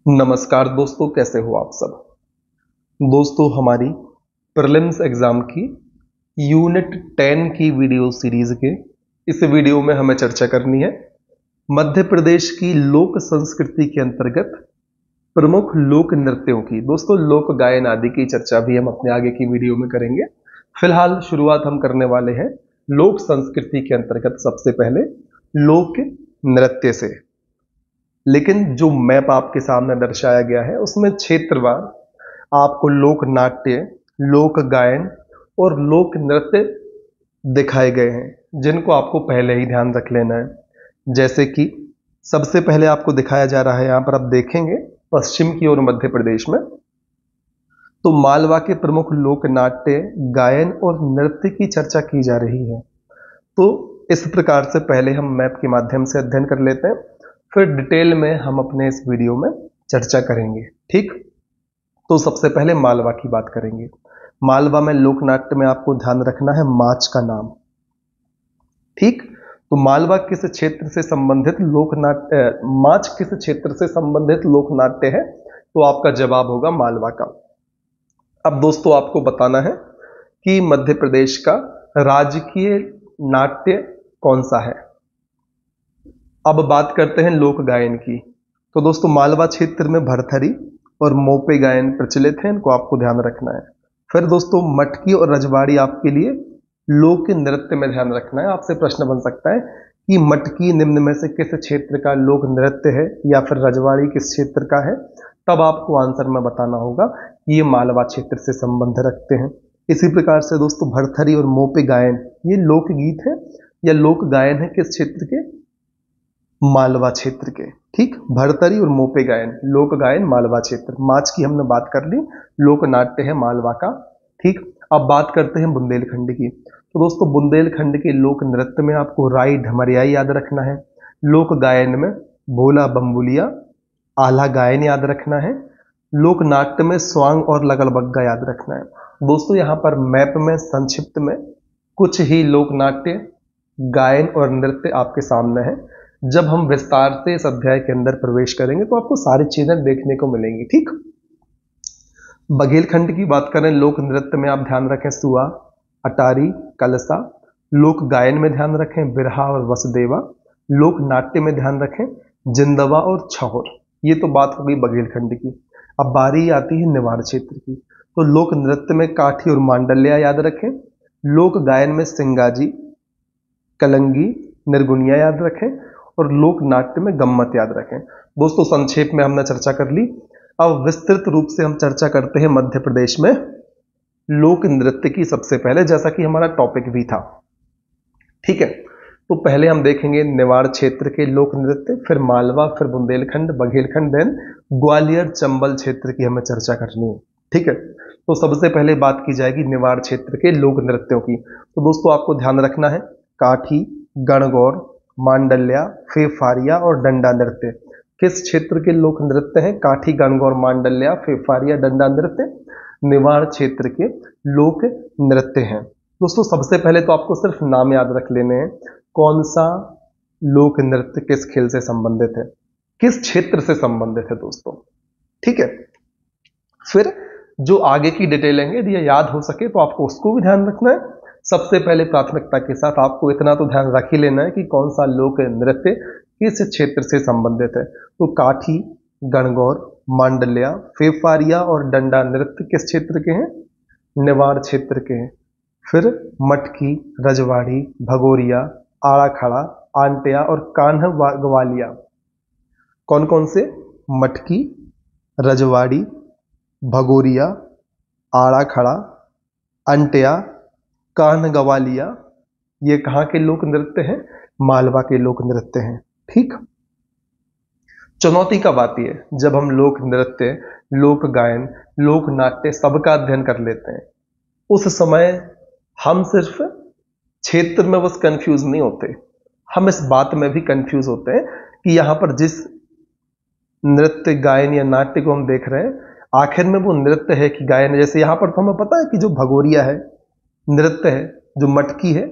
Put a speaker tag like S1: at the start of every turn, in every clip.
S1: नमस्कार दोस्तों, कैसे हो आप सब। दोस्तों, हमारी प्रीलिम्स एग्जाम की यूनिट 10 की वीडियो सीरीज के इस वीडियो में हमें चर्चा करनी है मध्य प्रदेश की लोक संस्कृति के अंतर्गत प्रमुख लोक नृत्यों की। दोस्तों, लोक गायन आदि की चर्चा भी हम अपने आगे की वीडियो में करेंगे। फिलहाल शुरुआत हम करने वाले हैं लोक संस्कृति के अंतर्गत सबसे पहले लोक नृत्य से। लेकिन जो मैप आपके सामने दर्शाया गया है उसमें क्षेत्रवार आपको लोक नाट्य, लोक गायन और लोक नृत्य दिखाए गए हैं, जिनको आपको पहले ही ध्यान रख लेना है। जैसे कि सबसे पहले आपको दिखाया जा रहा है, यहां पर आप देखेंगे पश्चिम की ओर मध्य प्रदेश में तो मालवा के प्रमुख लोक नाट्य, गायन और नृत्य की चर्चा की जा रही है। तो इस प्रकार से पहले हम मैप के माध्यम से अध्ययन कर लेते हैं, फिर डिटेल में हम अपने इस वीडियो में चर्चा करेंगे। ठीक, तो सबसे पहले मालवा की बात करेंगे। मालवा में लोकनाट्य में आपको ध्यान रखना है माच का नाम। ठीक, तो मालवा किस क्षेत्र से संबंधित लोकनाट्य, माच किस क्षेत्र से संबंधित लोकनाट्य है, तो आपका जवाब होगा मालवा का। अब दोस्तों, आपको बताना है कि मध्य प्रदेश का राजकीय नाट्य कौन सा है। अब बात करते हैं लोक गायन की। तो दोस्तों, मालवा क्षेत्र में भरथरी और मोपे गायन प्रचलित है, इनको आपको ध्यान रखना है। फिर दोस्तों, मटकी और रजवाड़ी आपके लिए लोक नृत्य में ध्यान रखना है। आपसे प्रश्न बन सकता है कि मटकी निम्न में से किस क्षेत्र का लोक नृत्य है या फिर रजवाड़ी किस क्षेत्र का है, तब आपको आंसर में बताना होगा कि ये मालवा क्षेत्र से संबंध रखते हैं। इसी प्रकार से दोस्तों, भरथरी और मोपे गायन ये लोकगीत है या लोक गायन है किस क्षेत्र के, मालवा क्षेत्र के। ठीक, भरतरी और मोपे गायन लोक गायन मालवा क्षेत्र। माच की हमने बात कर ली, लोक नाट्य है मालवा का। ठीक, अब बात करते हैं बुंदेलखंड की। तो दोस्तों, बुंदेलखंड के लोक नृत्य में आपको राई ढमरिया याद रखना है। लोक गायन में भोला बम्बुलिया, आला गायन याद रखना है। लोक नाट्य में स्वांग और लगलबग्गा याद रखना है। दोस्तों, यहाँ पर मैप में संक्षिप्त में कुछ ही लोक नाट्य, गायन और नृत्य आपके सामने है। जब हम विस्तार से इस अध्याय के अंदर प्रवेश करेंगे तो आपको सारी चीजें देखने को मिलेंगी। ठीक, बघेलखंड की बात करें, लोक नृत्य में आप ध्यान रखें सुआ, अटारी, कलसा। लोक गायन में ध्यान रखें बिरहा और वसुदेवा। लोक नाट्य में ध्यान रखें जिंदवा और छहोर। ये तो बात हो गई बघेलखंड की। अब बारी आती है निवाड़ क्षेत्र की। तो लोक नृत्य में काठी और मांडल्या याद रखें। लोक गायन में सिंगाजी, कलंगी, निर्गुनिया याद रखें और लोक नाट्य में गम्मत याद रखें। दोस्तों, संक्षेप में हमने चर्चा कर ली। अब विस्तृत रूप से हम चर्चा करते हैं मध्य प्रदेश में लोक नृत्य की सबसे पहले, जैसा कि हमारा टॉपिक भी था। ठीक है, तो पहले हम देखेंगे निवाड़ क्षेत्र के लोक नृत्य, फिर मालवा, फिर बुंदेलखंड, बघेलखंड, देन ग्वालियर चंबल क्षेत्र की हमें चर्चा करनी है। ठीक है, तो सबसे पहले बात की जाएगी निवाड़ क्षेत्र के लोक नृत्यों की। तो दोस्तों, आपको ध्यान रखना है काठी, गणगौर, मांडल्या, फेफारिया और डंडा नृत्य किस क्षेत्र के लोक नृत्य हैं। काठी, गणगौर, मांडल्या, फेफारिया, डंडा नृत्य निवाड़ क्षेत्र के लोक नृत्य हैं। दोस्तों, सबसे पहले तो आपको सिर्फ नाम याद रख लेने हैं, कौन सा लोक नृत्य किस खेल से संबंधित है, किस क्षेत्र से संबंधित है दोस्तों। ठीक है, फिर जो आगे की डिटेल है यदि याद हो सके तो आपको उसको भी ध्यान रखना है। सबसे पहले प्राथमिकता के साथ आपको इतना तो ध्यान रख ही लेना है कि कौन सा लोक नृत्य किस क्षेत्र से संबंधित है। तो काठी, गणगौर, मांडल्या, फेफारिया और डंडा नृत्य किस क्षेत्र के हैं, निवाड़ क्षेत्र के हैं। फिर मटकी, रजवाड़ी, भगोरिया, आड़ा खड़ा, आंटिया और कान्ह ग्वालिया कौन कौन से, मटकी, रजवाड़ी, भगोरिया, आड़ा खड़ा, अंटिया, कान्ह गवालिया, ये कहां के लोक नृत्य हैं, मालवा के लोक नृत्य हैं। ठीक, चुनौती कब आती है, जब हम लोक नृत्य, लोक गायन, लोक नाट्य सबका अध्ययन कर लेते हैं। उस समय हम सिर्फ क्षेत्र में बस कंफ्यूज नहीं होते, हम इस बात में भी कंफ्यूज होते हैं कि यहां पर जिस नृत्य, गायन या नाट्य को हम देख रहे हैं आखिर में वो नृत्य है कि गायन है। जैसे यहां पर तो हमें पता है कि जो भगोरिया है नृत्य है, जो मटकी है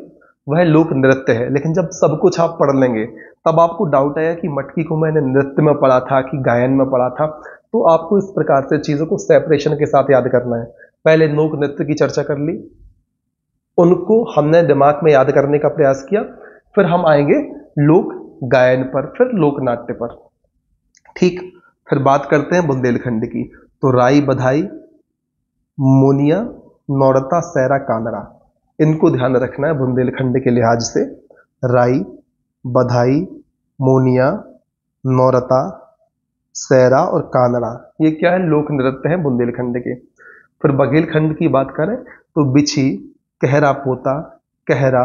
S1: वह लोक नृत्य है, लेकिन जब सब कुछ आप पढ़ लेंगे तब आपको डाउट आया कि मटकी को मैंने नृत्य में पढ़ा था कि गायन में पढ़ा था। तो आपको इस प्रकार से चीजों को सेपरेशन के साथ याद करना है। पहले लोक नृत्य की चर्चा कर ली, उनको हमने दिमाग में याद करने का प्रयास किया, फिर हम आएंगे लोक गायन पर, फिर लोक नाट्य पर। ठीक, फिर बात करते हैं बुंदेलखंड की। तो राई, बधाई, मोनिया, नौरता, सैरा, कानड़ा, इनको ध्यान रखना है बुंदेलखंड के लिहाज से। राई, बधाई, मोनिया, नौरता, सैरा और कानड़ा, ये क्या है? लोक नृत्य है बुंदेलखंड के। फिर बघेलखंड की बात करें तो बिछी, कहरा पोता, कहरा,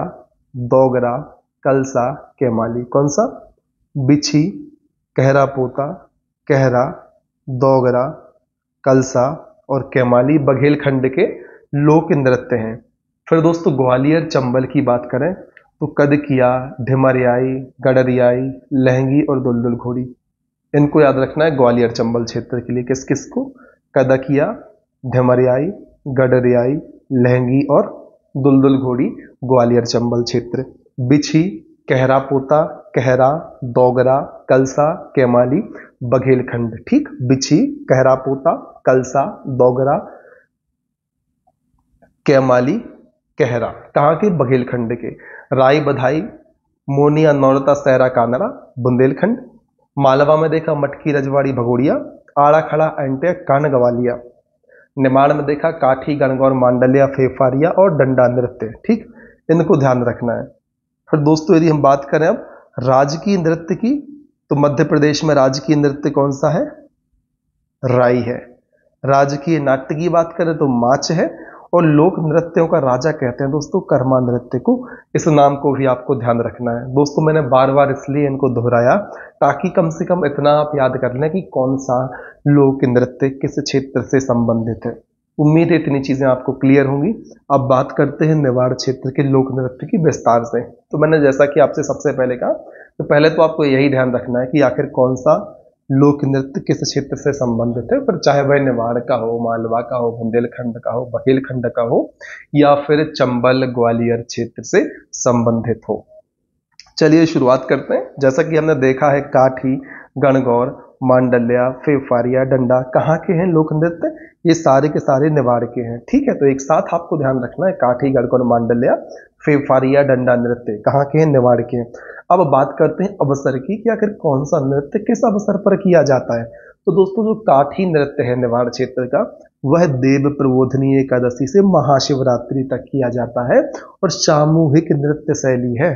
S1: दोगरा, कलसा, केमाली। कौन सा? बिछी, कहरा पोता, कहरा, दोगरा, कलसा और केमाली बघेलखंड के लोक नृत्य हैं। फिर दोस्तों ग्वालियर चंबल की बात करें तो कदकिया, ढिमरियाई, गडरियाई, लहंगी और दुलदुल घोड़ी, इनको याद रखना है ग्वालियर चंबल क्षेत्र के लिए। किस किस को? कदकिया, ढिमरियाई, गडरियाई, लहंगी और दुलदुल घोड़ी, ग्वालियर चंबल क्षेत्र। बिछी, कहरा पोता, कहरा, दोगरा, कलसा, केमाली, बघेलखंड। ठीक, बिछी, कहरा पोता, कलसा, दोगरा, केमाली, कहरा, कहाँ के? बघेलखंड के। राई, बधाई, मोनिया, नौरता, सैरा, कानड़ा, बुंदेलखंड। मालवा में देखा मटकी, रजवाड़ी, भगोड़िया, आड़ा खड़ा, अंटे, कान गवालिया। निमाड़ में देखा काठी, गणगौर, मांडलिया, फेफारिया और डंडा नृत्य। ठीक, इनको ध्यान रखना है। फिर दोस्तों यदि हम बात करें अब राजकीय नृत्य की, तो मध्य प्रदेश में राजकीय नृत्य कौन सा है? राई है। राजकीय नाट्य की बात करें तो माच है, और लोक नृत्यों का राजा कहते हैं दोस्तों कर्मा नृत्य को। इस नाम को भी आपको ध्यान रखना है दोस्तों। मैंने बार बार इसलिए इनको दोहराया ताकि कम से कम इतना आप याद कर लें कि कौन सा लोक नृत्य किस क्षेत्र से संबंधित है। उम्मीद है इतनी चीजें आपको क्लियर होंगी। अब बात करते हैं निवाड़ क्षेत्र के लोक नृत्य की विस्तार से। तो मैंने जैसा कि आपसे सबसे पहले कहा, तो पहले तो आपको यही ध्यान रखना है कि आखिर कौन सा लोक नृत्य किस क्षेत्र से संबंधित है, फिर चाहे वह निवाड़ का हो, मालवा का हो, बुंदेलखंड का हो, बघेलखंड का हो, या फिर चंबल ग्वालियर क्षेत्र से संबंधित हो। चलिए शुरुआत करते हैं। जैसा कि हमने देखा है काठी, गणगौर, मांडल्या, फेफारिया, डंडा कहाँ के हैं लोक नृत्य? ये सारे के सारे निवाड़ के हैं। ठीक है, तो एक साथ आपको ध्यान रखना है काठी, गणगौर, मांडल्या, फेफारिया, डंडा नृत्य कहाँ के हैं? निवाड़ के हैं। अब बात करते हैं अवसर की कि आखिर कौन सा नृत्य किस अवसर पर किया जाता है। तो दोस्तों जो काठी नृत्य है निवाड़ क्षेत्र का, वह देव प्रबोधनी एकादशी से महाशिवरात्रि तक किया जाता है और सामूहिक नृत्य शैली है।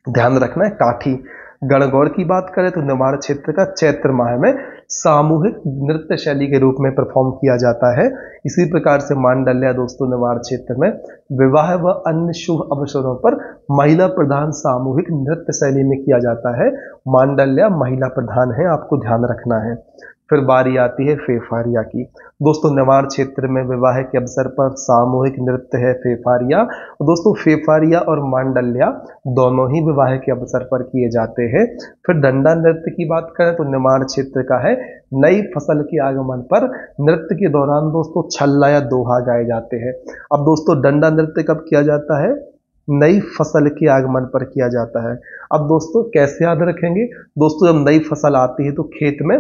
S1: ध्यान रखना है। काठी, गणगौर की बात करें तो निवाड़ क्षेत्र का चैत्र माह में सामूहिक नृत्य शैली के रूप में परफॉर्म किया जाता है। इसी प्रकार से मांडल्या दोस्तों निवाड़ क्षेत्र में विवाह व अन्य शुभ अवसरों पर महिला प्रधान सामूहिक नृत्य शैली में किया जाता है। मांडल्या महिला प्रधान है, आपको ध्यान रखना है। फिर बारी आती है फेफारिया की। दोस्तों निवाड़ क्षेत्र में विवाह के अवसर पर सामूहिक नृत्य है फेफारिया। दोस्तों फेफारिया और मांडल्या दोनों ही विवाह के अवसर पर किए जाते हैं। फिर डंडा नृत्य की बात करें तो निवाड़ क्षेत्र का है। नई फसल के आगमन पर नृत्य के दौरान दोस्तों छल्ला या दोहा गाए जाते हैं। अब दोस्तों डंडा नृत्य कब किया जाता है? नई फसल के आगमन पर किया जाता है। अब दोस्तों कैसे याद रखेंगे? दोस्तों जब नई फसल आती है तो खेत में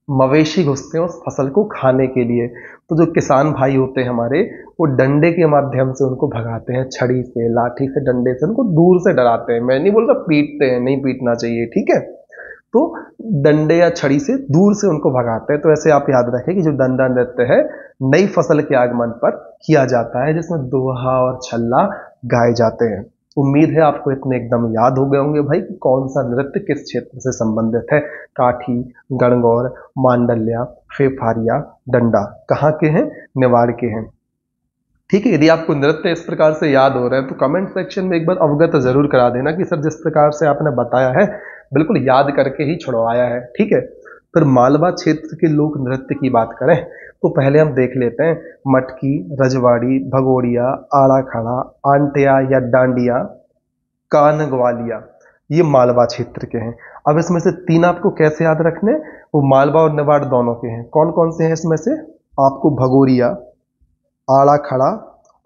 S1: मवेशी घुसते हैं उस फसल को खाने के लिए, तो जो किसान भाई होते हैं हमारे, वो डंडे के माध्यम से उनको भगाते हैं, छड़ी से, लाठी से, डंडे से उनको दूर से डराते हैं। मैं नहीं बोल रहा पीटते हैं, नहीं पीटना चाहिए, ठीक है। तो डंडे या छड़ी से दूर से उनको भगाते हैं। तो ऐसे आप याद रखें कि जो डंडा नृत्य है नई फसल के आगमन पर किया जाता है, जिसमें दोहा और छल्ला गाए जाते हैं। उम्मीद है आपको इतने एकदम याद हो गए होंगे भाई कि कौन सा नृत्य किस क्षेत्र से संबंधित है। काठी, गणगौर, मांडल्या, फेफारिया, डंडा कहाँ के हैं? निवाड़ के हैं। ठीक है, यदि आपको नृत्य इस प्रकार से याद हो रहा है तो कमेंट सेक्शन में एक बार अवगत जरूर करा देना कि सर जिस प्रकार से आपने बताया है बिल्कुल याद करके ही छुड़वाया है। ठीक है, फिर मालवा क्षेत्र के लोक नृत्य की बात करें तो पहले हम देख लेते हैं मटकी, रजवाड़ी, भगोड़िया, आड़ा खड़ा, आंटिया या डांडिया, कान ग्वालिया, ये मालवा क्षेत्र के हैं। अब इसमें से तीन आपको कैसे याद रखने? वो मालवा और निवाड़ दोनों के हैं। कौन कौन से हैं इसमें से? आपको भगोरिया, आड़ा खड़ा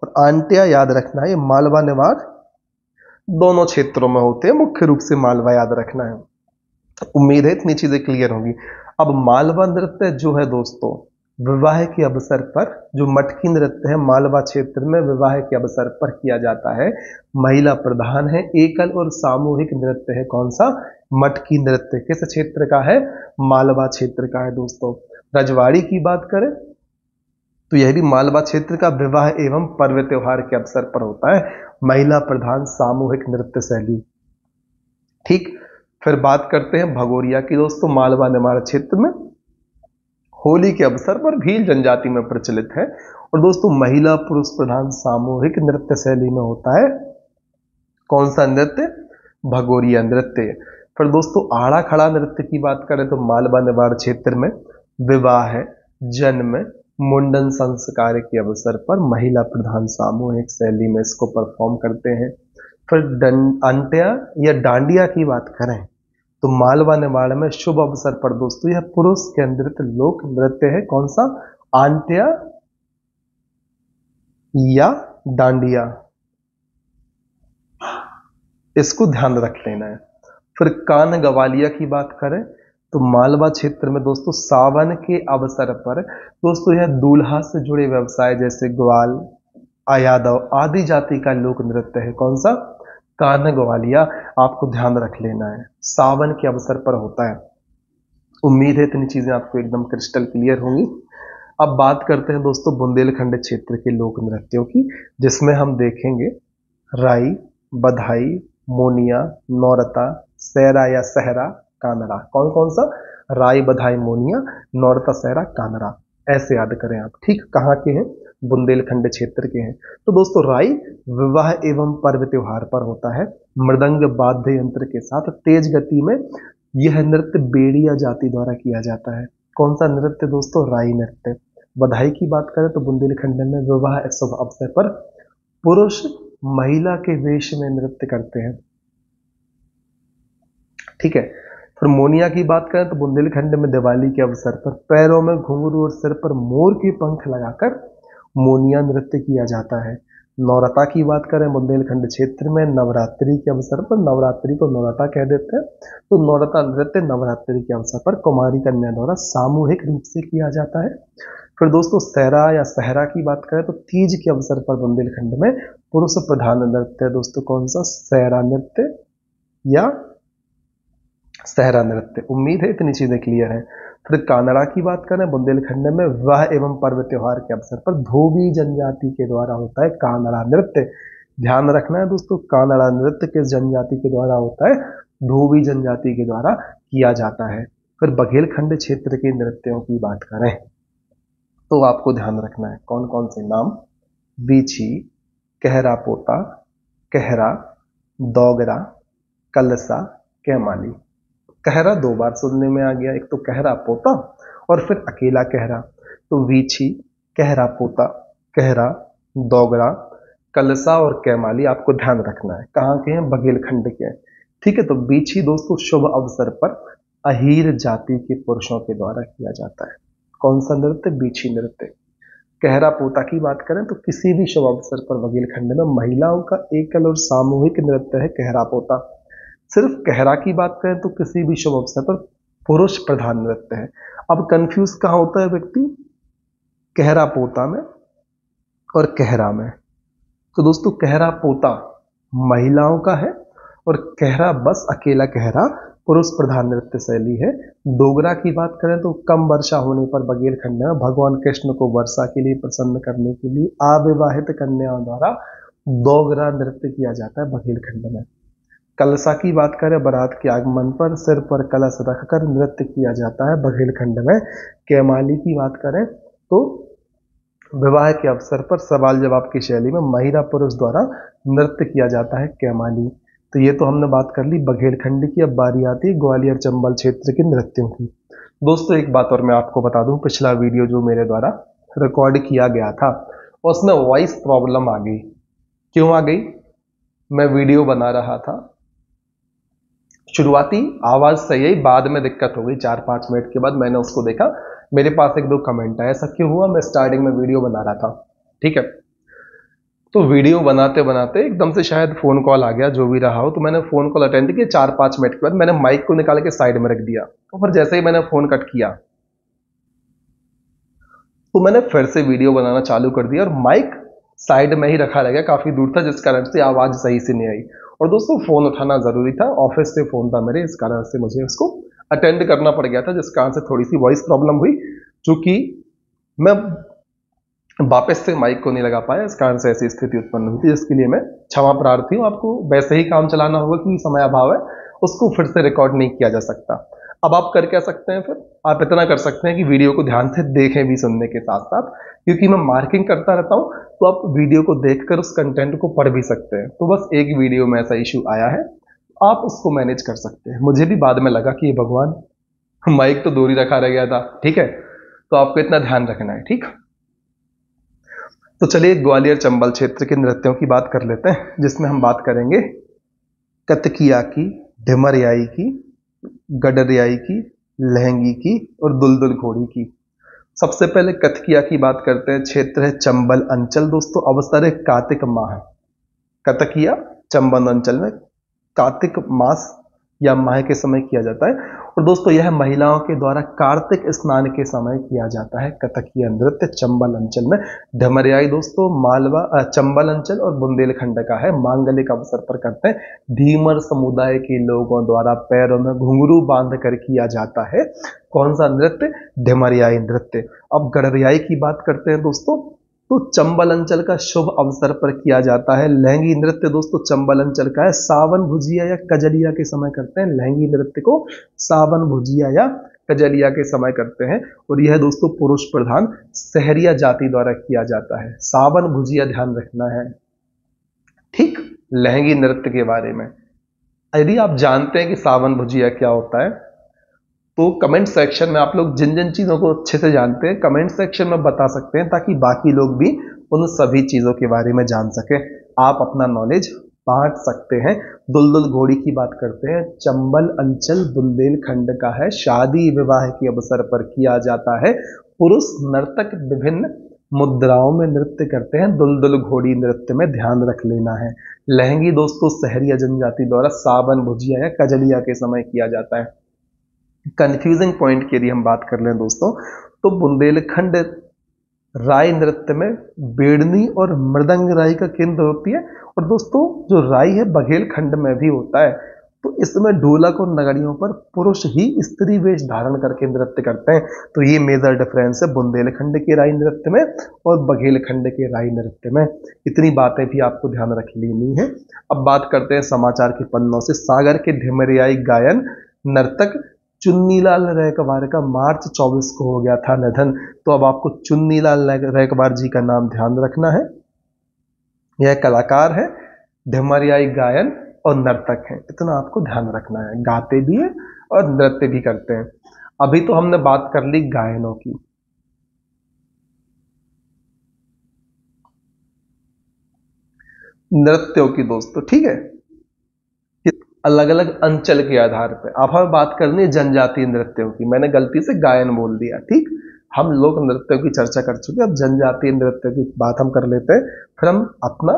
S1: और आंटिया याद रखना है। ये मालवा निवाड़ दोनों क्षेत्रों में होते हैं, मुख्य रूप से मालवा याद रखना है। उम्मीद है इतनी चीजें क्लियर होंगी। अब मालवा नृत्य जो है दोस्तों, विवाह के अवसर पर, जो मटकी नृत्य है मालवा क्षेत्र में विवाह के अवसर पर किया जाता है, महिला प्रधान है, एकल और सामूहिक नृत्य है। कौन सा? मटकी नृत्य। किस क्षेत्र का है? मालवा क्षेत्र का है दोस्तों। रजवाड़ी की बात करें तो यह भी मालवा क्षेत्र का विवाह एवं पर्व त्योहार के अवसर पर होता है, महिला प्रधान सामूहिक नृत्य शैली। ठीक, फिर बात करते हैं भगोरिया की दोस्तों, मालवा निमाड़ क्षेत्र में होली के अवसर पर भील जनजाति में प्रचलित है, और दोस्तों महिला पुरुष प्रधान सामूहिक नृत्य शैली में होता है। कौन सा नृत्य? भगोरिया नृत्य। फिर दोस्तों आड़ा खड़ा नृत्य की बात करें तो मालवा निमाड़ क्षेत्र में विवाह, जन्म, मुंडन संस्कार के अवसर पर महिला प्रधान सामूहिक शैली में इसको परफॉर्म करते हैं। फिर अंट्या या डांडिया की बात करें तो मालवा निमाड़ में शुभ अवसर पर दोस्तों यह पुरुष केंद्रित लोक नृत्य है। कौन सा? आंट्या या डांडिया, इसको ध्यान रख लेना है। फिर कान गवालिया की बात करें तो मालवा क्षेत्र में दोस्तों सावन के अवसर पर दोस्तों यह दूल्हा से जुड़े व्यवसाय जैसे ग्वाल, यादव आदि जाति का लोक नृत्य है। कौन सा? कान ग्वालिया। आपको ध्यान रख लेना है, सावन के अवसर पर होता है। उम्मीद है इतनी चीजें आपको एकदम क्रिस्टल क्लियर होंगी। अब बात करते हैं दोस्तों बुंदेलखंड क्षेत्र के लोक नृत्यों की, जिसमें हम देखेंगे राई, बधाई, मोनिया, नौरता, सहरा या सहरा, कानड़ा। कौन कौन सा? राई, बधाई, मोनिया, नौरता, सहरा, कानड़ा। ऐसे याद करें आप। ठीक, कहाँ के हैं? बुंदेलखंड क्षेत्र के हैं। तो दोस्तों राई विवाह एवं पर्व त्योहार पर होता है, मृदंग वाद्य यंत्र के साथ तेज गति में। यह नृत्य बेड़िया जाति द्वारा किया जाता है। कौन सा नृत्य दोस्तों? राई नृत्य। बधाई की बात करें तो बुंदेलखंड में विवाह शुभ अवसर पर पुरुष महिला के वेश में नृत्य करते हैं। ठीक है। फिर मोनिया की बात करें तो बुंदेलखंड में दिवाली के अवसर पर पैरों में घुंघरू और सिर पर मोर के पंख लगाकर मोनिया नृत्य किया जाता है। नौरता की बात करें बुंदेलखंड क्षेत्र में नवरात्रि के अवसर पर, नवरात्रि को नौरता कह देते हैं, तो नौरता नृत्य नवरात्रि के अवसर पर कुमारी कन्या द्वारा सामूहिक रूप से किया जाता है। फिर दोस्तों सहरा या सहरा की बात करें तो तीज के अवसर पर बुंदेलखंड में पुरुष प्रधान नृत्य है दोस्तों। कौन सा? सहरा नृत्य या सहरा नृत्य। उम्मीद है इतनी चीजें क्लियर है। फिर कानड़ा की बात करें बुंदेलखंड में विवाह एवं पर्व त्योहार के अवसर पर धोबी जनजाति के द्वारा होता है कानड़ा नृत्य। ध्यान रखना है दोस्तों, कानड़ा नृत्य किस जनजाति के द्वारा होता है? धोबी जनजाति के द्वारा किया जाता है। फिर बघेलखंड क्षेत्र के नृत्यों की बात करें तो आपको ध्यान रखना है कौन कौन से नाम? बीछी, कहरा पोता, कहरा, दोगरा, कलसा, कैमाली। कहरा दो बार सुनने में आ गया, एक तो कहरा पोता और फिर अकेला कहरा। तो वीछी, कहरा पोता, कहरा, दोगरा, कलसा और कैमाली आपको ध्यान रखना है। कहाँ के हैं? बघेलखंड के हैं। ठीक है। तो बीछी दोस्तों शुभ अवसर पर अहीर जाति के पुरुषों के द्वारा किया जाता है। कौन सा नृत्य? बीछी नृत्य। कहरा पोता की बात करें तो किसी भी शुभ अवसर पर बघेलखंड में महिलाओं का एकल और सामूहिक नृत्य है कहरा पोता। सिर्फ कहरा की बात करें तो किसी भी शुभ अवसर पर पुरुष प्रधान नृत्य है। अब कंफ्यूज कहाँ होता है व्यक्ति? कहरा पोता में और कहरा में। तो दोस्तों कहरा पोता महिलाओं का है और कहरा बस अकेला कहरा पुरुष प्रधान नृत्य शैली है। डोगरा की बात करें तो कम वर्षा होने पर बघेलखंड में भगवान कृष्ण को वर्षा के लिए प्रसन्न करने के लिए अविवाहित कन्याओं द्वारा डोगरा नृत्य किया जाता है बघेलखंड में। कलसा की बात करें बारात के आगमन पर सिर पर कलश रखकर नृत्य किया जाता है बघेलखंड में। कैमाली की बात करें तो विवाह के अवसर पर सवाल जवाब की शैली में महिला पुरुष द्वारा नृत्य किया जाता है कैमाली। तो ये तो हमने बात कर ली बघेलखंड की। अब बारी आती है ग्वालियर चंबल क्षेत्र के नृत्यों की। दोस्तों एक बात और मैं आपको बता दूं, पिछला वीडियो जो मेरे द्वारा रिकॉर्ड किया गया था उसमें वॉइस प्रॉब्लम आ गई। क्यों आ गई? मैं वीडियो बना रहा था, शुरुआती आवाज सही है, बाद में दिक्कत हो गई। 4-5 मिनट के बाद मैंने उसको देखा, मेरे पास 1-2 कमेंट आया, ऐसा क्यों हुआ? मैं स्टार्टिंग में वीडियो बना रहा था। ठीक है। तो वीडियो बनाते बनाते एकदम से शायद फोन कॉल आ गया, जो भी रहा हो, तो मैंने फोन कॉल अटेंड किया। 4-5 मिनट के बाद मैंने माइक को निकाल के साइड में रख दिया। तो फिर जैसे ही मैंने फोन कट किया तो मैंने फिर से वीडियो बनाना चालू कर दिया और माइक साइड में ही रखा रह गया, काफी दूर था, जिस कारण से आवाज सही से नहीं आई। और दोस्तों फोन उठाना जरूरी था, ऑफिस से फोन था मेरे, इस कारण से मुझे उसको अटेंड करना पड़ गया था, जिस कारण से थोड़ी सी वॉइस प्रॉब्लम हुई, चूंकि मैं वापस से माइक को नहीं लगा पाया, इस कारण से ऐसी स्थिति उत्पन्न हुई थी, जिसके लिए मैं क्षमा प्रार्थी हूँ। आपको वैसे ही काम चलाना होगा कि समय अभाव है, उसको फिर से रिकॉर्ड नहीं किया जा सकता। अब आप कर क्या सकते हैं, फिर आप इतना कर सकते हैं कि वीडियो को ध्यान से देखें भी सुनने के साथ साथ, क्योंकि मैं मार्किंग करता रहता हूं, तो आप वीडियो को देखकर उस कंटेंट को पढ़ भी सकते हैं। तो बस एक वीडियो में ऐसा इशू आया है, आप उसको मैनेज कर सकते हैं। मुझे भी बाद में लगा कि ये भगवान, माइक तो दूर ही रखा रह गया था, ठीक है, तो आपको इतना ध्यान रखना है, ठीक। तो चलिए ग्वालियर चंबल क्षेत्र के नृत्यों की बात कर लेते हैं, जिसमें हम बात करेंगे कतकिया की, ढिमरियाई की, गडरियाई की, लहंगी की और दुलदुल घोड़ी की। सबसे पहले कतकिया की बात करते हैं। क्षेत्र है चंबल अंचल दोस्तों, अवसर है कार्तिक माह। कतकिया चंबल अंचल में कार्तिक मास या माह के समय किया जाता है। और दोस्तों यह महिलाओं के द्वारा कार्तिक स्नान के समय किया जाता है। कतकिया नृत्य चंबल अंचल में। ढमरियाई दोस्तों मालवा चंबल अंचल और बुंदेलखंड का है, मांगलिक अवसर पर करते हैं। धीमर समुदाय के लोगों द्वारा पैरों में घुंघरू बांध कर किया जाता है। कौन सा नृत्य? ढमरियाई नृत्य। अब गडरियाई की बात करते हैं दोस्तों, तो चंबल अंचल का शुभ अवसर पर किया जाता है। लहंगी नृत्य दोस्तों चंबल अंचल का है, सावन भुजिया या कजलिया के समय करते हैं। लहंगी नृत्य को सावन भुजिया या कजलिया के समय करते हैं, और यह दोस्तों पुरुष प्रधान सहरिया जाति द्वारा किया जाता है। सावन भुजिया ध्यान रखना है, ठीक। लहंगी नृत्य के बारे में यदि आप जानते हैं कि सावन भुजिया क्या होता है, तो कमेंट सेक्शन में आप लोग जिन जिन चीजों को अच्छे से जानते हैं, कमेंट सेक्शन में बता सकते हैं, ताकि बाकी लोग भी उन सभी चीजों के बारे में जान सके, आप अपना नॉलेज बांट सकते हैं। दुलदुल घोड़ी की बात करते हैं। चंबल अंचल बुंदेलखंड का है, शादी विवाह के अवसर पर किया जाता है। पुरुष नर्तक विभिन्न मुद्राओं में नृत्य करते हैं। दुलदुल घोड़ी नृत्य में ध्यान रख लेना है। लहंगी दोस्तों सहरिया जनजाति द्वारा सावन भुजिया या कजलिया के समय किया जाता है। कंफ्यूजिंग पॉइंट की यदि हम बात कर लें दोस्तों, तो बुंदेलखंड राई नृत्य में बेड़नी और मृदंग राई का केंद्र होती है। और दोस्तों जो राई है बघेलखंड में भी होता है। तो इसमें ढोलक और नगड़ियों पर पुरुष ही स्त्री वेश धारण करके नृत्य करते हैं। तो ये मेजर डिफरेंस है बुंदेलखंड के राई नृत्य में और बघेलखंड के राई नृत्य में। इतनी बातें भी आपको ध्यान रख लेनी है। अब बात करते हैं समाचार के पन्नों से। सागर के ढिमरियाई गायन नर्तक चुन्नीलाल रैकवार का मार्च 24 को हो गया था निधन। तो अब आपको चुन्नीलाल रैकवार जी का नाम ध्यान रखना है। यह कलाकार है, ढिमरियाई गायन और नर्तक हैं, इतना आपको ध्यान रखना है। गाते भी हैं और नृत्य भी करते हैं। अभी तो हमने बात कर ली गायनों की। नृत्यों की दोस्तों, ठीक है, अलग अलग अंचल के आधार पर। अब हमें बात करनी है जनजातीय नृत्यों की। मैंने गलती से गायन बोल दिया, ठीक। हम लोग नृत्यों की चर्चा कर चुके हैं, अब जनजातीय नृत्यों की बात हम कर लेते हैं, फिर हम अपना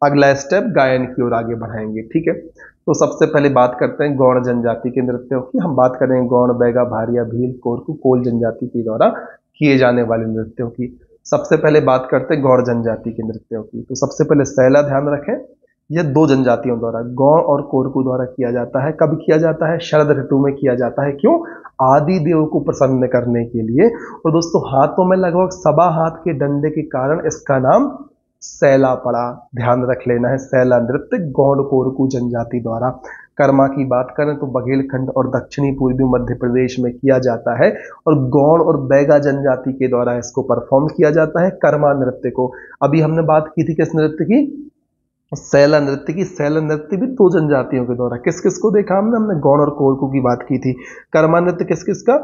S1: अगला स्टेप गायन की ओर आगे बढ़ाएंगे, ठीक है। तो सबसे पहले बात करते हैं गौड़ जनजाति के नृत्यों की। हम बात करेंगे गौड़, बैगा, भारिया, भील, कोरकू, कोल जनजाति के द्वारा किए जाने वाले नृत्यों की। सबसे पहले बात करते हैं गौड़ जनजाति के नृत्यों की। तो सबसे पहले सैला ध्यान रखें, यह दो जनजातियों द्वारा, गौड़ और कोरकू द्वारा किया जाता है। कब किया जाता है? शरद ऋतु में किया जाता है। क्यों? आदि देव को प्रसन्न करने के लिए। और दोस्तों हाथों में लगभग 1.25 हाथ के डंडे के कारण इसका नाम सैला पड़ा, ध्यान रख लेना है। सैला नृत्य गौड़ कोरकू जनजाति द्वारा। कर्मा की बात करें तो बघेलखंड और दक्षिणी पूर्वी मध्य प्रदेश में किया जाता है, और गौड़ और बैगा जनजाति के द्वारा इसको परफॉर्म किया जाता है, कर्मा नृत्य को। अभी हमने बात की थी किस नृत्य की? सैला नृत्य की। सैला नृत्य भी दो जनजातियों के द्वारा। किस किस को देखा हमने गौड़ और कोरकू की बात की थी। कर्मा नृत्य किस किस का?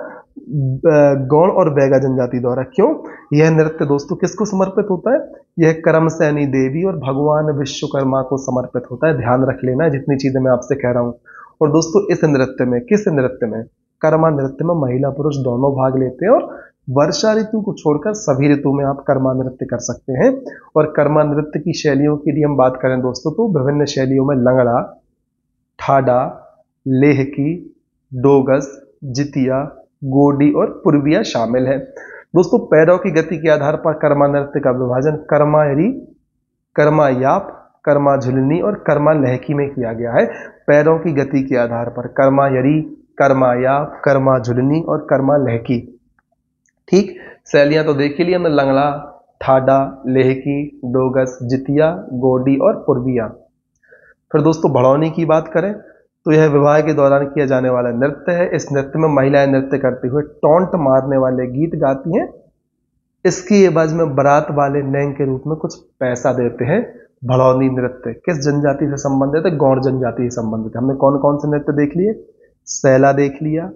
S1: गौड़ और बैगा जनजाति द्वारा। क्यों? यह नृत्य दोस्तों किसको समर्पित होता है? यह कर्मसैनी देवी और भगवान विश्वकर्मा को समर्पित होता है। ध्यान रख लेना है जितनी चीजें मैं आपसे कह रहा हूं। और दोस्तों इस नृत्य में, किस नृत्य में? कर्मा नृत्य में महिला पुरुष दोनों भाग लेते हैं, और वर्षा ऋतु को छोड़कर सभी ऋतु में आप कर्मा नृत्य कर सकते हैं। और कर्मा नृत्य की शैलियों की यदि हम बात करें दोस्तों, तो विभिन्न शैलियों में लंगड़ा, ठाडा, लेहकी, डोगस, जितिया, गोडी और पूर्विया शामिल है। दोस्तों पैरों की गति के आधार पर कर्मा नृत्य का विभाजन कर्मायरी, कर्मायाप, कर्मा झुलनी और कर्मा लहकी में किया गया है। पैरों की गति के आधार पर कर्मायरी, कर्मायाप, कर्मा झुलनी और कर्मा लहकी। ठीक, शैलियां तो देख ली हमने, लंगड़ा, ठाडा, लेहकी, डोगस, जितिया, गोडी और पूर्विया। फिर दोस्तों भड़ौनी की बात करें तो यह विवाह के दौरान किया जाने वाला नृत्य है। इस नृत्य में महिलाएं नृत्य करते हुए टोंट मारने वाले गीत गाती हैं। इसकी एवज में बारात वाले नैंग के रूप में कुछ पैसा देते हैं। भड़ौनी नृत्य किस जनजाति से संबंधित है? गौड़ जनजाति से संबंधित है। हमने कौन कौन से नृत्य देख लिए? सैला देख लिया,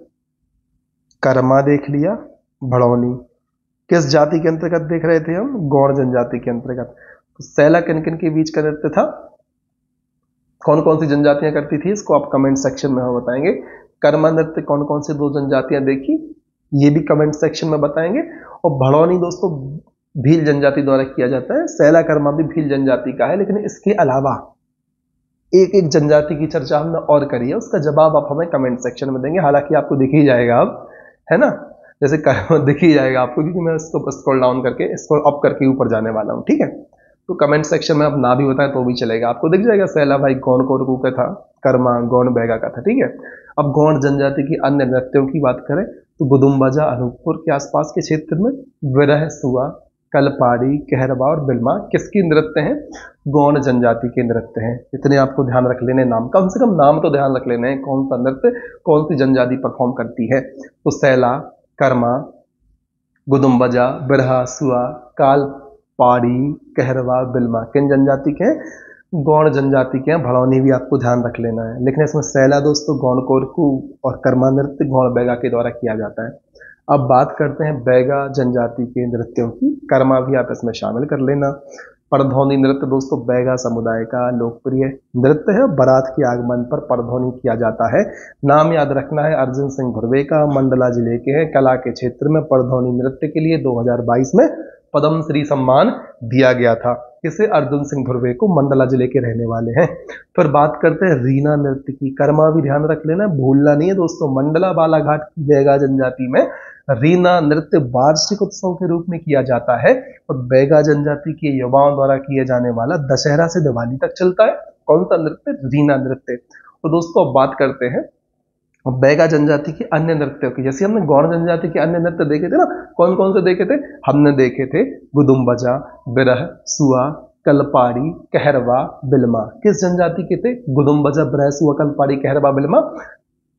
S1: कर्मा देख लिया, भड़ौनी। किस जाति के अंतर्गत देख रहे थे हम? गौड़ जनजाति के अंतर्गत। तो सैला किन किन के बीच का नृत्य था? कौन कौन सी जनजातियां करती थी? इसको आप कमेंट सेक्शन में हम बताएंगे। कर्मा नृत्य कौन कौन सी 2 जनजातियां देखी, ये भी कमेंट सेक्शन में बताएंगे। और भड़ौनी दोस्तों भील जनजाति द्वारा किया जाता है। सैला कर्मा भी भील जनजाति का है, लेकिन इसके अलावा एक एक जनजाति की चर्चा हमने और करी है, उसका जवाब आप हमें कमेंट सेक्शन में देंगे। हालांकि आपको दिख ही जाएगा अब, है ना, जैसे दिख ही जाएगा आपको, क्योंकि मैं इसको स्क्रॉल डाउन करके स्क्रॉल अप करके ऊपर जाने वाला हूँ। ठीक है, तो कमेंट सेक्शन में आप ना भी बताएं तो भी चलेगा, आपको दिख जाएगा। सैला भाई गौड़ कोरकू का था, कर्मा गौड़ बैगा का था। ठीक है, अब गौड़ जनजाति की अन्य नृत्यों की बात करें तो गुदुम्बाजा अनूपपुर के आसपास के क्षेत्र में विरह, सुआ, कलपाड़ी, कहरवा और बिलमा किसकी नृत्य हैं? गौड़ जनजाति के नृत्य हैं। इतने आपको ध्यान रख लेने, नाम कम से कम नाम तो ध्यान रख लेने हैं, कौन सा नृत्य कौन सी जनजाति परफॉर्म करती है। तो सैला, कर्मा, गुदुम्बाजा, बिरहा, सुआ, काल पाड़ी, कहरवा, बिलमा किन जनजाति के हैं? गौड़ जनजाति के हैं। भड़ौनी भी आपको ध्यान रख लेना है, लेकिन इसमें सैला दोस्तों गौड़ कोरकू और कर्मा नृत्य गौड़ बैगा के द्वारा किया जाता है। अब बात करते हैं बैगा जनजाति के नृत्यों की। कर्मा भी आप इसमें शामिल कर लेना। परधौनी नृत्य दोस्तों बैगा समुदाय का लोकप्रिय नृत्य है। बारात के आगमन पर परधौनी किया जाता है। नाम याद रखना है, अर्जुन सिंह धुर्वे का, मंडला जिले के हैं। कला के क्षेत्र में परधौनी नृत्य के लिए 2022 में पद्म श्री सम्मान दिया गया था। किसे? अर्जुन सिंह धुर्वे को, मंडला जिले के रहने वाले हैं। फिर बात करते हैं रीना नृत्य की। कर्मा भी ध्यान रख लेना, भूलना नहीं है दोस्तों। मंडला बालाघाट की बैगा जनजाति में रीना नृत्य वार्षिक उत्सव के रूप में किया जाता है और बैगा जनजाति के युवाओं द्वारा किए जाने वाला दशहरा से दिवाली तक चलता है। कौन सा नृत्य? रीना नृत्य। तो दोस्तों अब बात करते हैं बैगा जनजाति के अन्य नृत्यों की। जैसे हमने गौड़ जनजाति के अन्य नृत्य देखे थे ना, कौन कौन से देखे थे? हमने देखे थे गुदुम्बाजा, बिरह, सुआ, कलपाड़ी, कहरवा, बिलमा। किस जनजाति के थे? गुदुम्बाजा, बिरह, सुआ, कलपाड़ी, कहरवा, बिलमा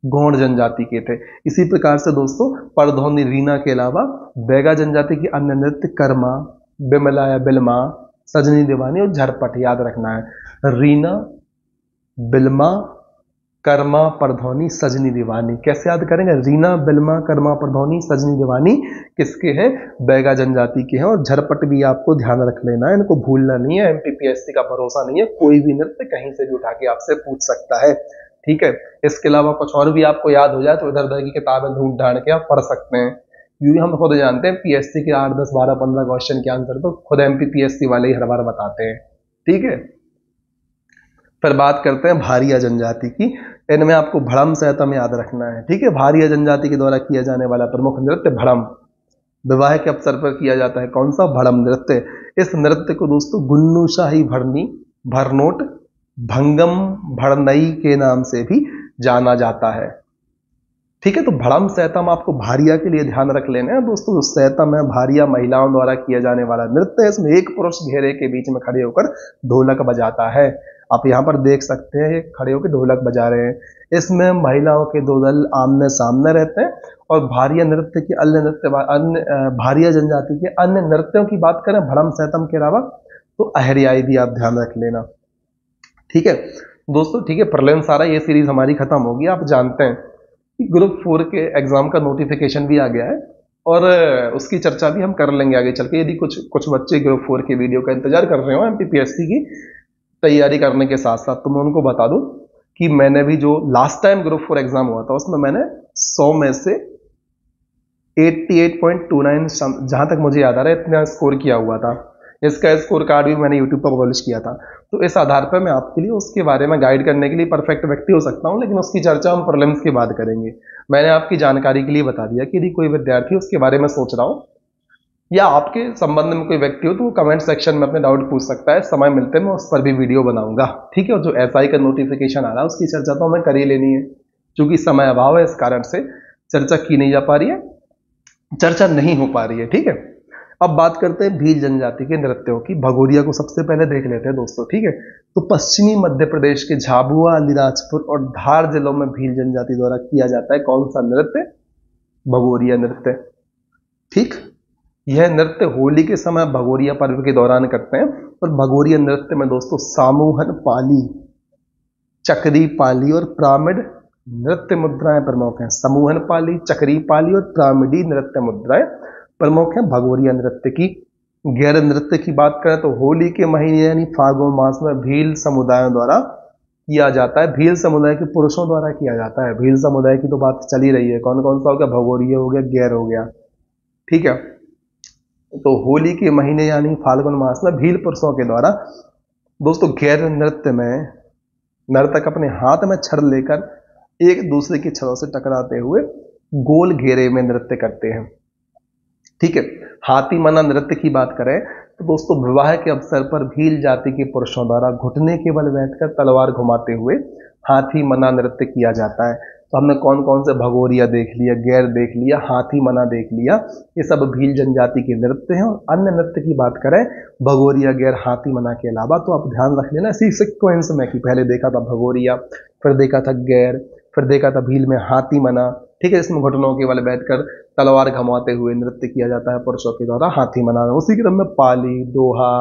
S1: गौड़ जनजाति के थे। इसी प्रकार से दोस्तों परधौनी, रीना के अलावा बैगा जनजाति के अन्य नृत्य कर्मा, बिमला या बिलमा, सजनी दीवानी और झरपट याद रखना है। रीना, बिलमा, कर्मा, परधौनी, सजनी दीवानी। कैसे याद करेंगे? रीना, बिलमा, कर्मा, परधौनी, सजनी दीवानी किसके हैं? बैगा जनजाति के हैं। और झरपट भी आपको ध्यान रख लेना है, इनको भूलना नहीं है। एमपीपीएससी का भरोसा नहीं है, कोई भी नृत्य कहीं से भी उठा के आपसे पूछ सकता है। ठीक है, इसके अलावा कुछ और भी आपको याद हो जाए तो इधर उधर की किताबें ढूंढ ढांड के आप पढ़ सकते हैं। क्योंकि हम खुद जानते हैं पीएससी के 8, 10, 12, 15 क्वेश्चन के आंसर तो खुद एमपीपीएससी वाले ही हर बार बताते हैं। ठीक है, फिर बात करते हैं भारिया जनजाति की। इनमें आपको भड़म सहतम याद रखना है। ठीक है, भारिया जनजाति के द्वारा किया जाने वाला प्रमुख नृत्य भड़म, विवाह के अवसर पर किया जाता है। कौन सा? भड़म नृत्य। इस नृत्य को दोस्तों गुन्नू शाही भरनी, भरनोट, भंगम भड़नई के नाम से भी जाना जाता है। ठीक है, तो भड़म सहतम आपको भारिया के लिए ध्यान रख लेना है दोस्तों। सहतम है भारिया महिलाओं द्वारा किया जाने वाला नृत्य है। इसमें एक पुरुष घेरे के बीच में खड़े होकर ढोलक बजाता है। आप यहाँ पर देख सकते हैं खड़े होकर ढोलक बजा रहे हैं। इसमें महिलाओं के 2 दल आमने सामने रहते हैं। और भारिया नृत्य की भारिया जनजाति के अन्य नृत्यों की बात करें भड़म सहतम के अलावा तो अहरियाई भी आप ध्यान रख लेना। ठीक है दोस्तों, ठीक है, प्रीलिम सारा ये सीरीज हमारी खत्म होगी। आप जानते हैं कि ग्रुप 4 के एग्जाम का नोटिफिकेशन भी आ गया है और उसकी चर्चा भी हम कर लेंगे आगे चल के। यदि कुछ बच्चे ग्रुप 4 की वीडियो का इंतजार कर रहे हो एमपीपीएससी की तैयारी करने के साथ साथ, तो मैं उनको बता दूं कि मैंने भी जो लास्ट टाइम ग्रुप 4 एग्जाम हुआ था उसमें मैंने 100 में से 88.29 जहां तक मुझे याद आ रहा है इतना स्कोर किया हुआ था। इसका स्कोर कार्ड भी मैंने यूट्यूब पर पब्लिश किया था। तो इस आधार पर मैं आपके लिए उसके बारे में गाइड करने के लिए परफेक्ट व्यक्ति हो सकता हूं, लेकिन उसकी चर्चा हम प्रीलिम्स के बाद करेंगे। मैंने आपकी जानकारी के लिए बता दिया कि यदि कोई विद्यार्थी उसके बारे में सोच रहा हो या आपके संबंध में कोई व्यक्ति हो तो वो कमेंट सेक्शन में अपने डाउट पूछ सकता है। समय मिलते मैं उस पर भी वीडियो बनाऊंगा, ठीक है। और जो एसआई का नोटिफिकेशन आ रहा है उसकी चर्चा तो हमें कर ही लेनी है, क्योंकि समय अभाव है, इस कारण से चर्चा की नहीं जा पा रही है, चर्चा नहीं हो पा रही है, ठीक है। अब बात करते हैं भील जनजाति के नृत्यों की। भगोरिया को सबसे पहले देख लेते हैं दोस्तों, ठीक है। तो पश्चिमी मध्य प्रदेश के झाबुआ, अलीराजपुर और धार जिलों में भील जनजाति द्वारा किया जाता है कौन सा नृत्य? भगोरिया नृत्य, ठीक। यह नृत्य होली के समय भगोरिया पर्व के दौरान करते हैं। और भगोरिया नृत्य में दोस्तों सामूहन पाली, चक्री पाली और पिरामिड नृत्य मुद्राएं प्रमुख हैं। समूहन पाली, चक्री पाली और पिरामिडी नृत्य मुद्राएं प्रमुख हैं भगोरिया नृत्य की। गैर नृत्य की बात करें तो होली के महीने यानी फागुन मास में भील समुदायों द्वारा किया जाता है। भील समुदाय के पुरुषों द्वारा किया जाता है। भील समुदाय की तो बात चल ही रही है, कौन कौन सा हो गया? भगोरिया हो गया, गैर हो गया, ठीक है। तो होली के महीने यानी फाल्गुन मास में भील पुरुषों के द्वारा दोस्तों गैर नृत्य में नर्तक अपने हाथ में छड़ लेकर एक दूसरे की छड़ों से टकराते हुए गोल घेरे में नृत्य करते हैं, ठीक है। हाथी मना नृत्य की बात करें तो दोस्तों विवाह के अवसर पर भील जाति के पुरुषों द्वारा घुटने के बल बैठकर तलवार घुमाते हुए हाथी मना नृत्य किया जाता है। तो हमने कौन कौन से भगोरिया देख लिया, गैर देख लिया, हाथी मना देख लिया, ये सब भील जनजाति के नृत्य हैं। और अन्य नृत्य की बात करें भगोरिया, गैर, हाथी मना के अलावा, तो आप ध्यान रख लेना इसी सिक्वेंस में कि पहले देखा था भगोरिया, फिर देखा था गैर, फिर देखा था भील में हाथी मना, ठीक है। इसमें घुटनों के बल बैठकर तलवार घुमाते हुए नृत्य किया जाता है पुरुषों के द्वारा, हाथी मना। उसी क्रम में पाली, दोहा,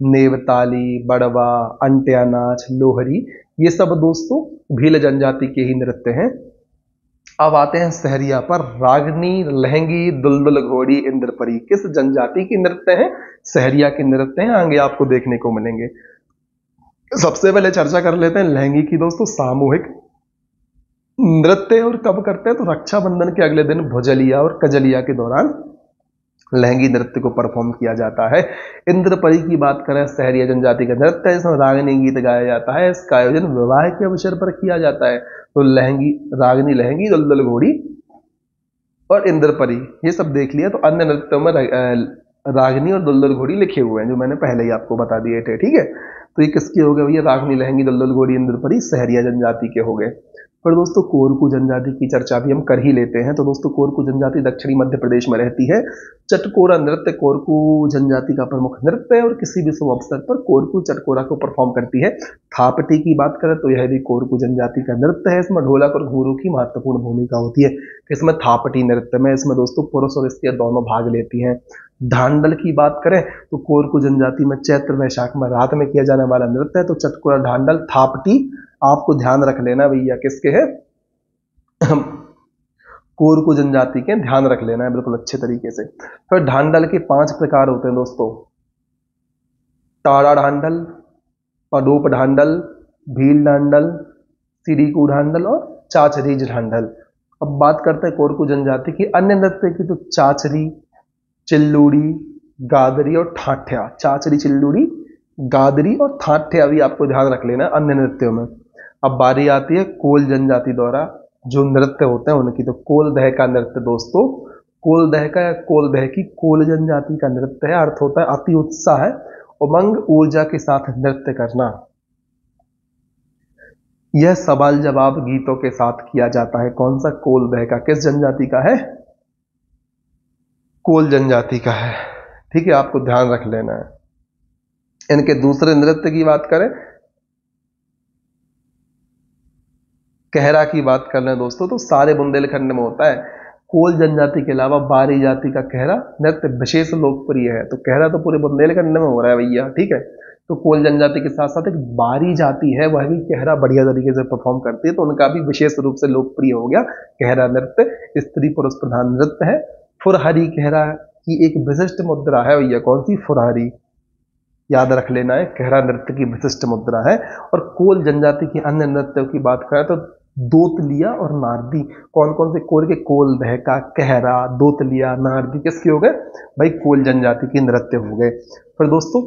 S1: नेवताली, बड़वा, अंट्या नाच, लोहरी, ये सब दोस्तों भील जनजाति के ही नृत्य हैं। अब आते हैं सहरिया पर। रागनी, लहंगी, दुलदुल घोड़ी, इंद्रपरी किस जनजाति के नृत्य हैं? सहरिया के नृत्य हैं, आगे आपको देखने को मिलेंगे। सबसे पहले चर्चा कर लेते हैं लहंगी की दोस्तों। सामूहिक नृत्य और कब करते हैं? तो रक्षाबंधन के अगले दिन भुजलिया और कजलिया के दौरान लहंगी नृत्य को परफॉर्म किया जाता है। इंद्रपरी की बात करें सहरिया जनजाति का नृत्य है, इसमें रागनी गीत गाया जाता है। इसका आयोजन विवाह के अवसर पर किया जाता है। तो लहंगी, रागनी, लहंगी, दुलदुल घोड़ी और इंद्रपरी ये सब देख लिया। तो अन्य नृत्यों में रागनी और दुलदुल घोड़ी लिखे हुए हैं जो मैंने पहले ही आपको बता दिए थे, ठीक है। तो ये किसके हो गए भैया? रागनी, लहंगी, दुलदुल घोड़ी, इंद्रपरी सहरिया जनजाति के हो गए। पर दोस्तों कोरकू जनजाति की चर्चा भी हम कर ही लेते हैं। तो दोस्तों कोरकू जनजाति दक्षिणी मध्य प्रदेश में रहती है। चटकोरा नृत्य कोरकू जनजाति का प्रमुख नृत्य है और किसी भी शुभ अवसर पर कोरकू चटकोरा को परफॉर्म करती है। थापटी की बात करें तो यह भी कोरकू जनजाति का नृत्य है। इसमें ढोलक और घुंघरू की महत्वपूर्ण भूमिका होती है। इसमें थापटी नृत्य में इसमें दोस्तों पुरुष और स्त्रियां दोनों भाग लेती हैं। ढांडल की बात करें तो कोरकू जनजाति में चैत्र वैशाख में रात में किया जाने वाला नृत्य है। तो चटकोरा, ढांडल, थापटी आपको ध्यान रख लेना भैया किसके है? कोरकू जनजाति के, ध्यान रख लेना है बिल्कुल अच्छे तरीके से। फिर ढांडल के 5 प्रकार होते हैं दोस्तों। टाड़ा ढांडल, पडोप ढांडल, भील ढांडल, सिरीकू ढांडल और चाचरीज ढांडल। अब बात करते हैं कोरकू जनजाति की अन्य नृत्य की। तो चाचरी, चिल्लूड़ी, गादरी और ठाठ्या। चाचरी, चिल्लूड़ी, गादरी और ठाठ्या भी आपको ध्यान रख लेना अन्य नृत्यों में। अब बारी आती है कोल जनजाति द्वारा जो नृत्य होते हैं उनकी। तो कोलदह का नृत्य दोस्तों, कोलदह का या कोलदह की कोल जनजाति का नृत्य है। अर्थ होता है अति उत्साह है, उमंग, ऊर्जा के साथ नृत्य करना। यह सवाल जवाब गीतों के साथ किया जाता है। कौन सा? कोलदह का। किस जनजाति का है? कोल जनजाति का है, ठीक है, आपको ध्यान रख लेना है। इनके दूसरे नृत्य की बात करें, कहरा की बात कर लें दोस्तों, तो सारे बुंदेलखंड में होता है। कोल जनजाति के अलावा बारी जाति का कहरा नृत्य विशेष लोकप्रिय है। तो कहरा तो पूरे बुंदेलखंड में हो रहा है भैया, ठीक है। तो कोल जनजाति के साथ साथ एक बारी जाति है, वह भी कहरा बढ़िया तरीके से परफॉर्म करती है। तो उनका भी विशेष रूप से लोकप्रिय हो गया कहरा नृत्य। स्त्री पुरुष प्रधान नृत्य है। फुरहरी कहरा की एक विशिष्ट मुद्रा है भैया। कौन सी? फुरहरी, याद रख लेना है, कहरा नृत्य की विशिष्ट मुद्रा है। और कोल जनजाति की अन्य नृत्यों की बात करें तो दोतलिया और नारदी। कौन कौन से कोल के? कोल, दहका, कहरा, दोतलिया, नारदी किसके हो गए भाई? कोल जनजाति के नृत्य हो गए। फिर दोस्तों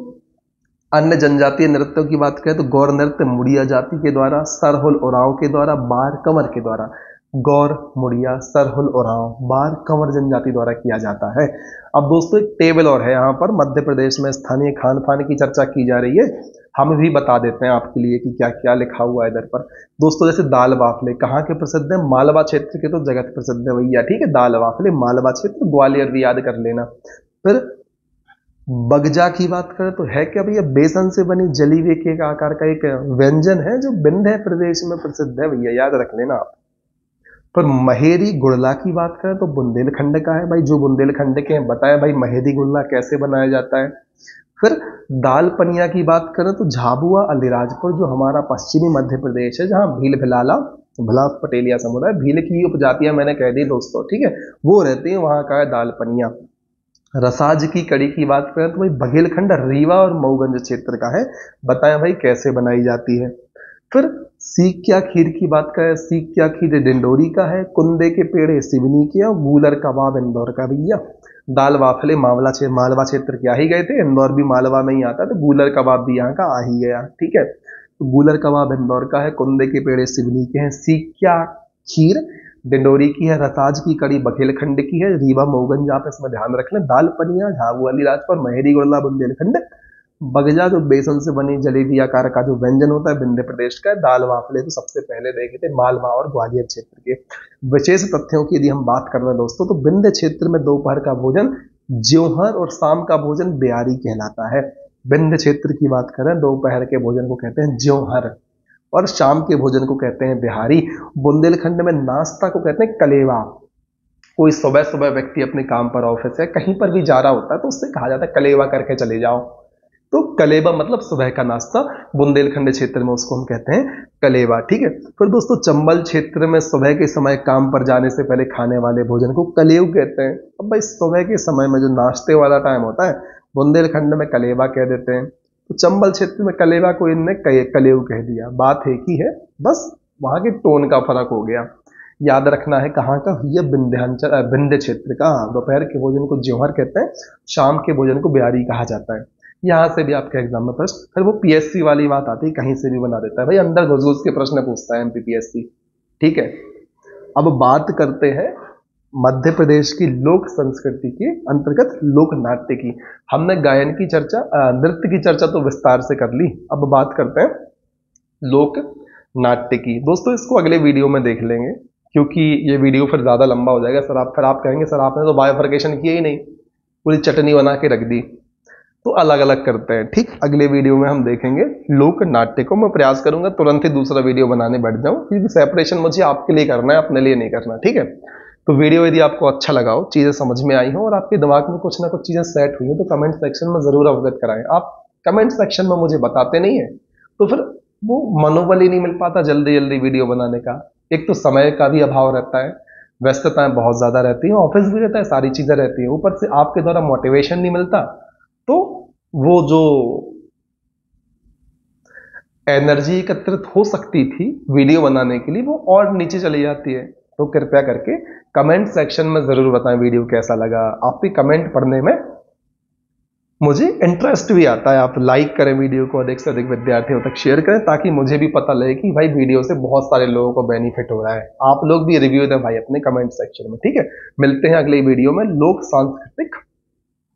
S1: अन्य जनजातीय नृत्यों की बात करें तो गौर नृत्य मुड़िया जाति के द्वारा, सरहुल उरांव के द्वारा, बार कंवर के द्वारा। गौर, मुड़िया, सरहुल उरांव, बार कंवर जनजाति द्वारा किया जाता है। अब दोस्तों एक टेबल और है यहाँ पर, मध्य प्रदेश में स्थानीय खान पान की चर्चा की जा रही है। हम भी बता देते हैं आपके लिए कि क्या क्या लिखा हुआ है इधर पर। दोस्तों जैसे दाल बाफले कहाँ के प्रसिद्ध है? मालवा क्षेत्र के तो जगत प्रसिद्ध है भैया, ठीक है। दाल बाफले मालवा क्षेत्र, ग्वालियर भी याद कर लेना। फिर बगजा की बात करें तो है क्या भैया? बेसन से बनी जली हुई केक आकार का एक व्यंजन है जो विंध्य प्रदेश में प्रसिद्ध है भैया, याद रख लेना आप। पर महेरी गुड़ला की बात करें तो बुंदेलखंड का है भाई, जो बुंदेलखंड के हैं बताया भाई महेरी गुड़ला कैसे बनाया जाता है। फिर दाल पनिया की बात करें तो झाबुआ अलीराजपुर, जो हमारा पश्चिमी मध्य प्रदेश है, जहां भील भिलाला भला पटेलिया समुदाय, भील की उपजातियां मैंने कह दी दोस्तों, ठीक है, वो रहती है, वहां का है दाल पनिया। रसाज की कड़ी की बात करें तो भाई बघेलखंड रीवा और मऊगंज क्षेत्र का है, बताएं भाई कैसे बनाई जाती है। फिर सीकिया खीर की बात करें, सीकिया खीर डिंडोरी का है, कुंदे के पेड़े सिवनी के, और गूलर कबाब इंदौर का भैया। दाल वाफले मालवा क्षेत्र के आ ही गए थे, इंदौर भी मालवा में ही आता है, तो गूलर कबाब भी यहाँ का आ ही गया, ठीक है। तो गूलर कबाब इंदौर का है, कुंदे के पेड़े सिवनी के हैं, सीकिया खीर डिंडोरी की है, रसाज की कड़ी बघेलखंड की है, रीवा मऊगंज आप इसमें ध्यान रख लें, दाल पनिया झाबुआ अलीराजपुर, महेरी गुड़ला बुंदेलखंड, बगजा जो बेसन से बनी जलेबी आकार का जो व्यंजन होता है विंध्य प्रदेश का, दाल वाफले तो सबसे पहले देखे थे मालवा और ग्वालियर क्षेत्र के। विशेष तथ्यों की यदि हम बात कर रहे हैं दोस्तों तो विंध्य क्षेत्र में दोपहर का भोजन ज्योहर और शाम का भोजन ब्यारी कहलाता है। विंध्य क्षेत्र की बात करें दोपहर के भोजन को कहते हैं ज्योहर और शाम के भोजन को कहते हैं बिहारी। बुंदेलखंड में नाश्ता को कहते हैं कलेवा। कोई सुबह सुबह व्यक्ति अपने काम पर ऑफिस है कहीं पर भी जा रहा होता है तो उससे कहा जाता है कलेवा करके चले जाओ, तो कलेवा मतलब सुबह का नाश्ता, बुंदेलखंड क्षेत्र में उसको हम कहते हैं कलेवा, ठीक है। फिर दोस्तों चंबल क्षेत्र में सुबह के समय काम पर जाने से पहले खाने वाले भोजन को कलेव कहते हैं। अब भाई सुबह के समय में जो नाश्ते वाला टाइम होता है बुंदेलखंड में कलेवा कह देते हैं, तो चंबल क्षेत्र में कलेवा को इनने कलेव कह दिया। बात एक ही है, बस वहां के टोन का फर्क हो गया। याद रखना है कहाँ का? ये विंध्य क्षेत्र का। दोपहर के भोजन को ज्योहर कहते हैं, शाम के भोजन को बिहारी कहा जाता है। यहाँ से भी आपके एग्जाम में प्रश्न, फिर वो पीएससी वाली बात आती है, कहीं से भी बना देता है भाई, अंदर घुस घुस के प्रश्न पूछता है एमपीपीएससी, ठीक है। अब बात करते हैं मध्य प्रदेश की लोक संस्कृति के अंतर्गत लोक नाट्य की। हमने गायन की चर्चा, नृत्य की चर्चा तो विस्तार से कर ली, अब बात करते हैं लोक नाट्य की। दोस्तों इसको अगले वीडियो में देख लेंगे क्योंकि ये वीडियो फिर ज्यादा लंबा हो जाएगा। फिर आप कहेंगे सर आपने तो बायोफर्केशन किया ही नहीं, पूरी चटनी बना के रख दी। तो अलग अलग करते हैं, ठीक। अगले वीडियो में हम देखेंगे लोक नाट्य को। मैं प्रयास करूंगा तुरंत ही दूसरा वीडियो बनाने बैठ जाऊं क्योंकि सेपरेशन मुझे आपके लिए करना है, अपने लिए नहीं करना, ठीक है। तो वीडियो यदि आपको अच्छा लगा हो, चीजें समझ में आई हो और आपके दिमाग में कुछ ना कुछ चीजें सेट हुई हो तो कमेंट सेक्शन में जरूर अवगत कराएं। आप कमेंट सेक्शन में मुझे बताते नहीं है तो फिर वो मनोबल ही नहीं मिल पाता जल्दी जल्दी वीडियो बनाने का। एक तो समय का भी अभाव रहता है, व्यस्तताएं बहुत ज्यादा रहती है, ऑफिस भी रहता है, सारी चीजें रहती है, ऊपर से आपके द्वारा मोटिवेशन नहीं मिलता, तो वो जो एनर्जी एकत्रित हो सकती थी वीडियो बनाने के लिए वो और नीचे चली जाती है। तो कृपया करके कमेंट सेक्शन में जरूर बताएं वीडियो कैसा लगा। आपके कमेंट पढ़ने में मुझे इंटरेस्ट भी आता है। आप लाइक करें वीडियो को, अधिक से अधिक विद्यार्थियों तक शेयर करें ताकि मुझे भी पता लगे कि भाई वीडियो से बहुत सारे लोगों को बेनिफिट हो रहा है। आप लोग भी रिव्यू दें भाई अपने कमेंट सेक्शन में, ठीक है। मिलते हैं अगली वीडियो में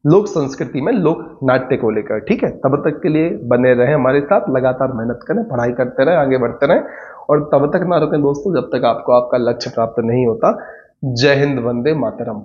S1: लोक संस्कृति में लोक नाट्य को लेकर, ठीक है। तब तक के लिए बने रहें हमारे साथ, लगातार मेहनत करें, पढ़ाई करते रहें, आगे बढ़ते रहें और तब तक ना रुकें दोस्तों जब तक आपको आपका लक्ष्य प्राप्त नहीं होता। जय हिंद, वंदे मातरम।